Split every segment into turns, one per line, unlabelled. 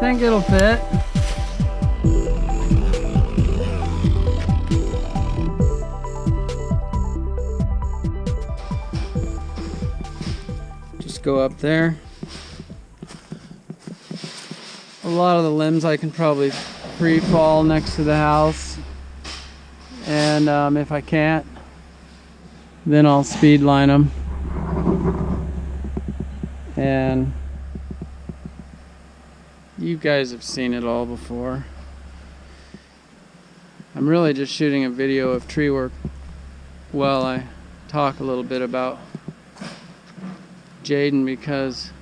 think it'll fit. Just go up there. A lot of the limbs I can probably free fall next to the house, and if I can't, then I'll speed line them. And you guys have seen it all before. I'm really just shooting a video of tree work while I talk a little bit about Jaden, because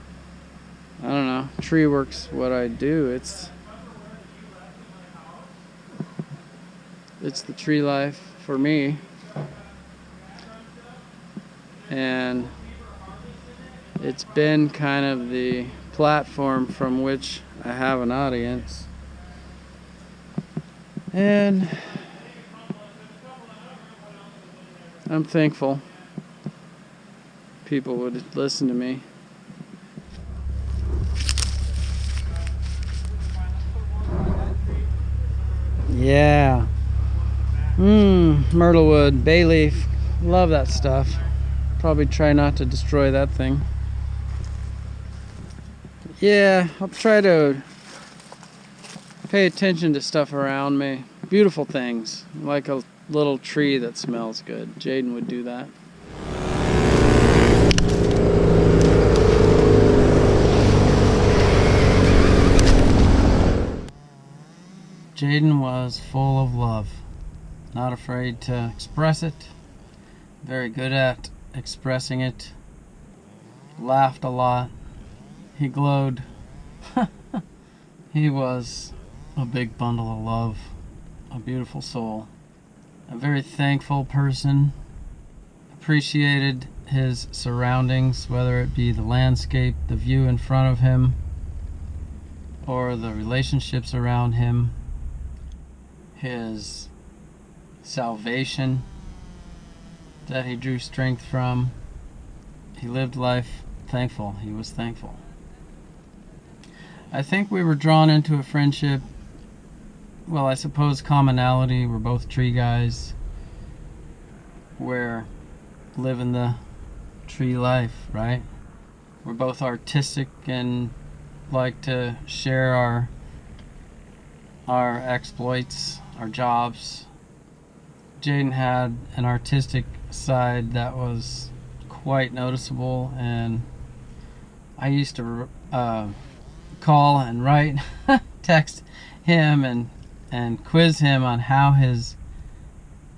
I don't know, tree work's what I do. It's the tree life for me, and it's been kind of the platform from which I have an audience, and I'm thankful people would listen to me. Yeah. Myrtle wood, bay leaf, love that stuff. Probably try not to destroy that thing. Yeah, I'll try to pay attention to stuff around me. Beautiful things, like a little tree that smells good. Jaden would do that. Jaden was full of love, not afraid to express it, very good at expressing it, laughed a lot, he glowed. He was a big bundle of love, a beautiful soul, a very thankful person, appreciated his surroundings, whether it be the landscape, the view in front of him, or the relationships around him, his salvation that he drew strength from. He lived life thankful. He was thankful. I think we were drawn into a friendship, well, I suppose commonality. We're both tree guys. We're living the tree life, right? We're both artistic and like to share our exploits, our jobs. Jaden had an artistic side that was quite noticeable, and I used to call and write, text him and quiz him on how his,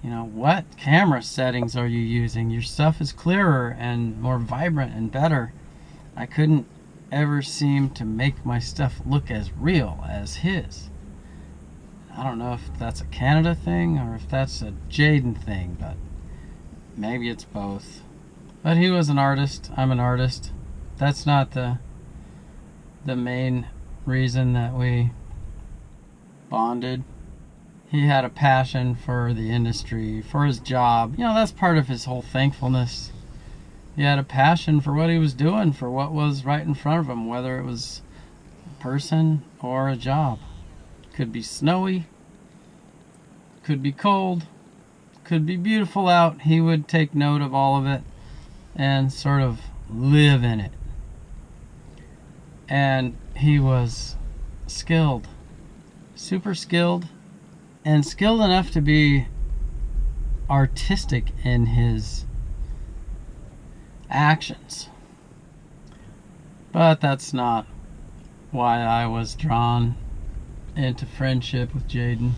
what camera settings are you using? Your stuff is clearer and more vibrant and better. I couldn't ever seem to make my stuff look as real as his. I don't know if that's a Canada thing or if that's a Jaden thing, but maybe it's both. But he was an artist. I'm an artist. That's not the main reason that we bonded. He had a passion for the industry, for his job. That's part of his whole thankfulness. He had a passion for what he was doing, for what was right in front of him, whether it was a person or a job. Could be snowy, could be cold, could be beautiful out. He would take note of all of it and sort of live in it. And he was skilled, super skilled, and skilled enough to be artistic in his actions. But that's not why I was drawn into friendship with Jaden.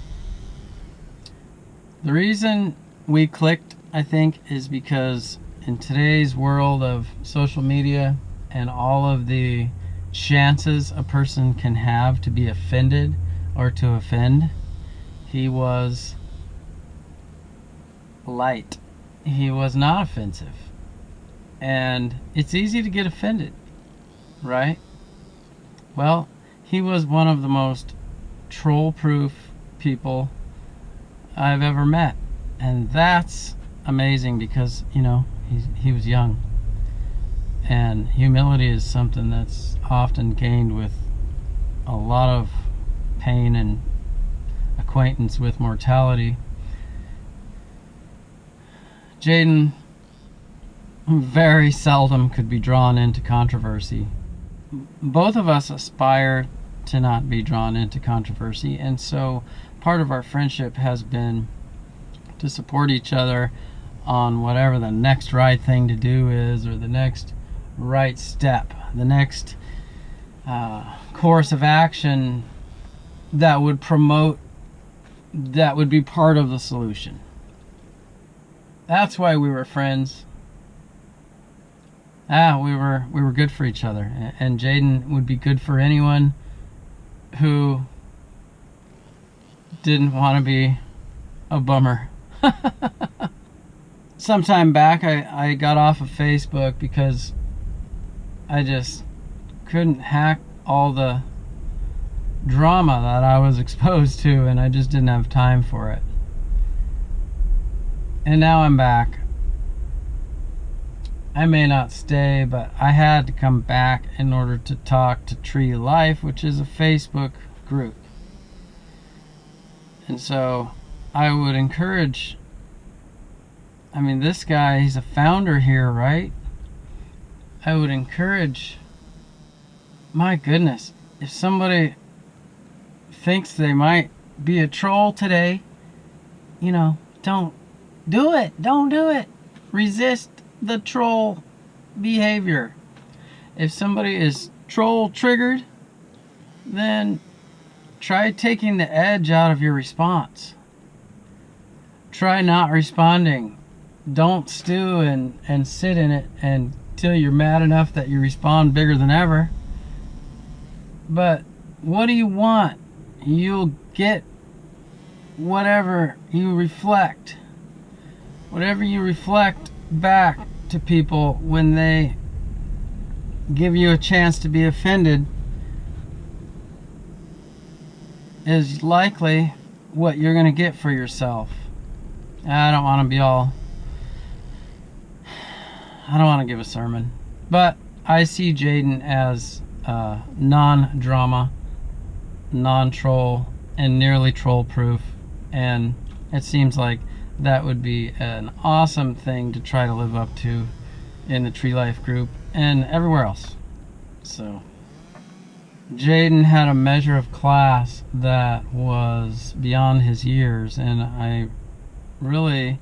The reason we clicked, I think, is because in today's world of social media and all of the chances a person can have to be offended or to offend, he was light. He was not offensive. And it's easy to get offended, right? Well, he was one of the most troll-proof people I've ever met, and that's amazing because he was young, and humility is something that's often gained with a lot of pain and acquaintance with mortality. Jaden very seldom could be drawn into controversy. Both of us aspire to not be drawn into controversy, and so part of our friendship has been to support each other on whatever the next right thing to do is, or the next right step, the next course of action that would be part of the solution. That's why we were friends. We were good for each other, and Jaden would be good for anyone who didn't want to be a bummer. Sometime back I got off of Facebook because I just couldn't hack all the drama that I was exposed to, and I just didn't have time for it. And now I'm back. I may not stay, but I had to come back in order to talk to Tree Life, which is a Facebook group. And so I would encourage, this guy, he's a founder here, right? I would encourage, my goodness, if somebody thinks they might be a troll today, don't do it. Don't do it. Resist the troll behavior. If somebody is troll triggered, then try taking the edge out of your response. Try not responding. Don't stew and sit in it until you're mad enough that you respond bigger than ever. But what do you want? You'll get whatever you reflect. Whatever you reflect back to people when they give you a chance to be offended is likely what you're going to get for yourself. I don't want to give a sermon, but I see Jaden as non-drama, non-troll, and nearly troll-proof, and it seems like that would be an awesome thing to try to live up to in the Tree Life group and everywhere else. So Jaden had a measure of class that was beyond his years, and I really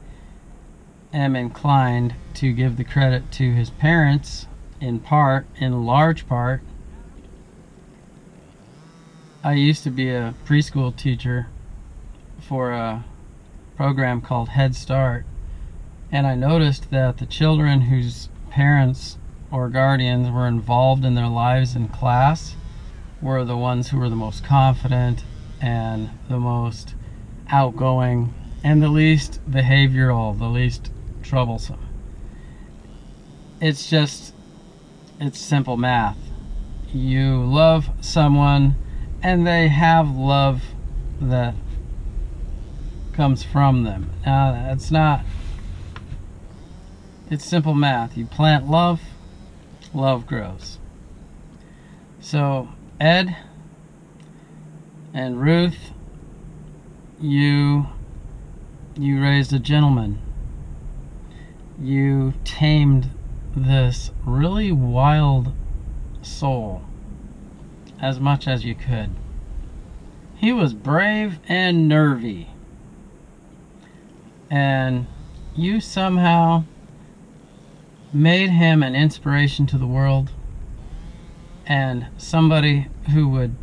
am inclined to give the credit to his parents, in large part. I used to be a preschool teacher for a program called Head Start, and I noticed that the children whose parents or guardians were involved in their lives in class were the ones who were the most confident and the most outgoing and the least behavioral, the least troublesome. It's simple math. You love someone and they have love that comes from them. Now, it's simple math. You plant love, love grows. So Ed and Ruth, you raised a gentleman. You tamed this really wild soul as much as you could. He was brave and nervy, and you somehow made him an inspiration to the world, and somebody who would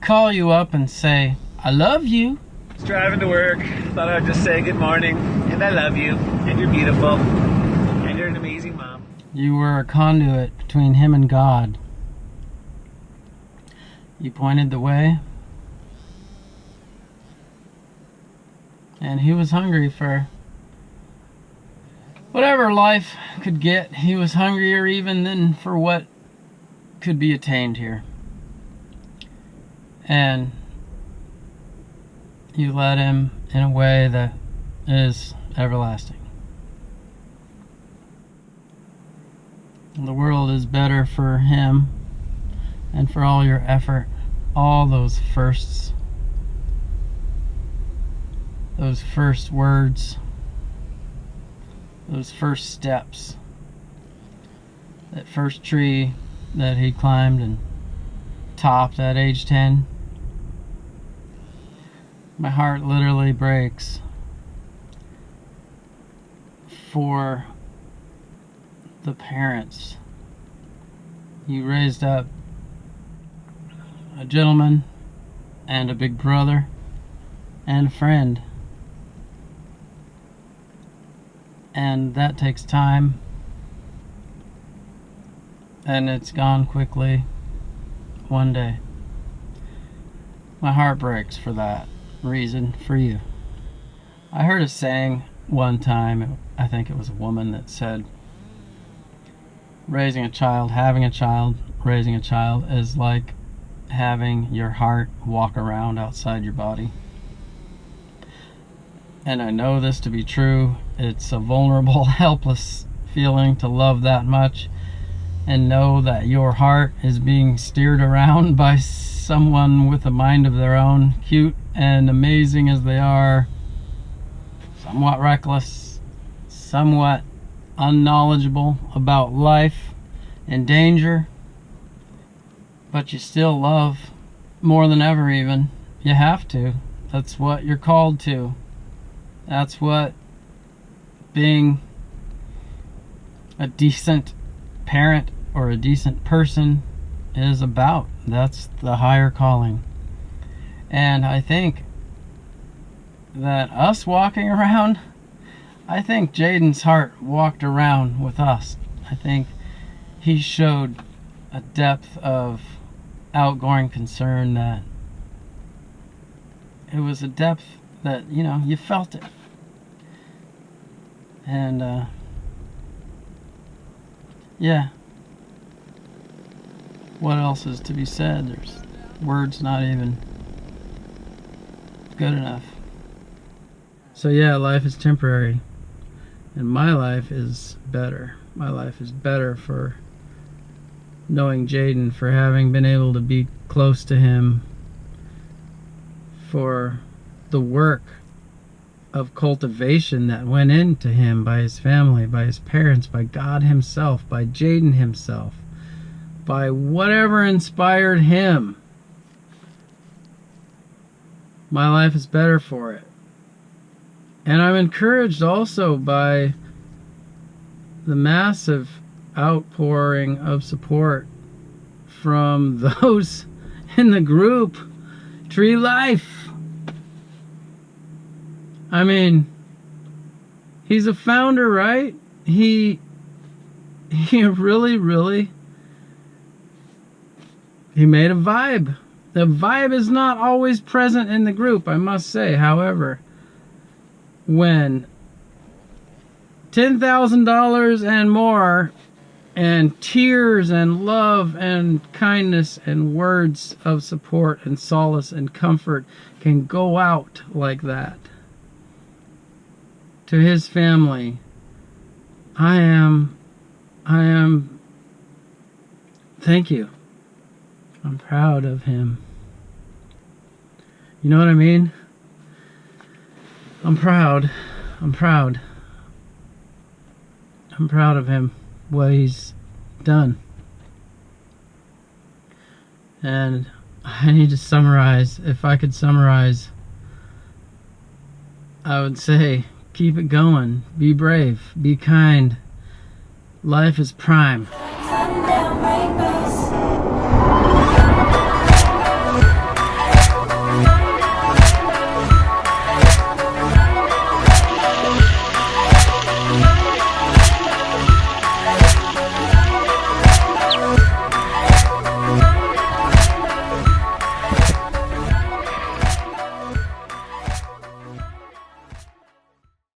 call you up and say, "I love you."
I was driving to work, thought I'd just say good morning, and I love you, and you're beautiful, and you're an amazing mom.
You were a conduit between him and God. You pointed the way, and he was hungry for whatever life could get. He was hungrier even than for what could be attained here. And you led him in a way that is everlasting. The world is better for him and for all your effort, all those firsts, those first words, those first steps, that first tree that he climbed and topped at age 10. My heart literally breaks for the parents. You raised up a gentleman and a big brother and a friend, and that takes time, and it's gone quickly one day. My heart breaks for that reason for you. I heard a saying one time, I think it was a woman that said, raising a child, having a child, raising a child is like having your heart walk around outside your body. And I know this to be true. It's a vulnerable, helpless feeling to love that much and know that your heart is being steered around by someone with a mind of their own, cute and amazing as they are, somewhat reckless, somewhat unknowledgeable about life and danger, but you still love more than ever. Even you have to. That's what you're called to. That's what being a decent parent or a decent person is about. That's the higher calling. And I think that us walking around, I think Jaden's heart walked around with us. I think he showed a depth of outgoing concern that it was a depth that, you know, you felt it. And yeah, what else is to be said? There's words not even good enough. So yeah, life is temporary, and my life is better. My life is better for knowing Jaden, for having been able to be close to him, for the work of cultivation that went into him by his family, by his parents, by God himself, by Jaden himself, by whatever inspired him. My life is better for it. And I'm encouraged also by the massive outpouring of support from those in the group Tree Life. I mean, he's a founder, right? He really he made a vibe. The vibe is not always present in the group, I must say. However, when $10,000 and more, and tears and love and kindness and words of support and solace and comfort can go out like that to his family, I am, thank you. I'm proud of him. You know what I mean? I'm proud of him, what he's done. And I need to summarize. If I could summarize, I would say, keep it going, be brave, be kind. Life is prime.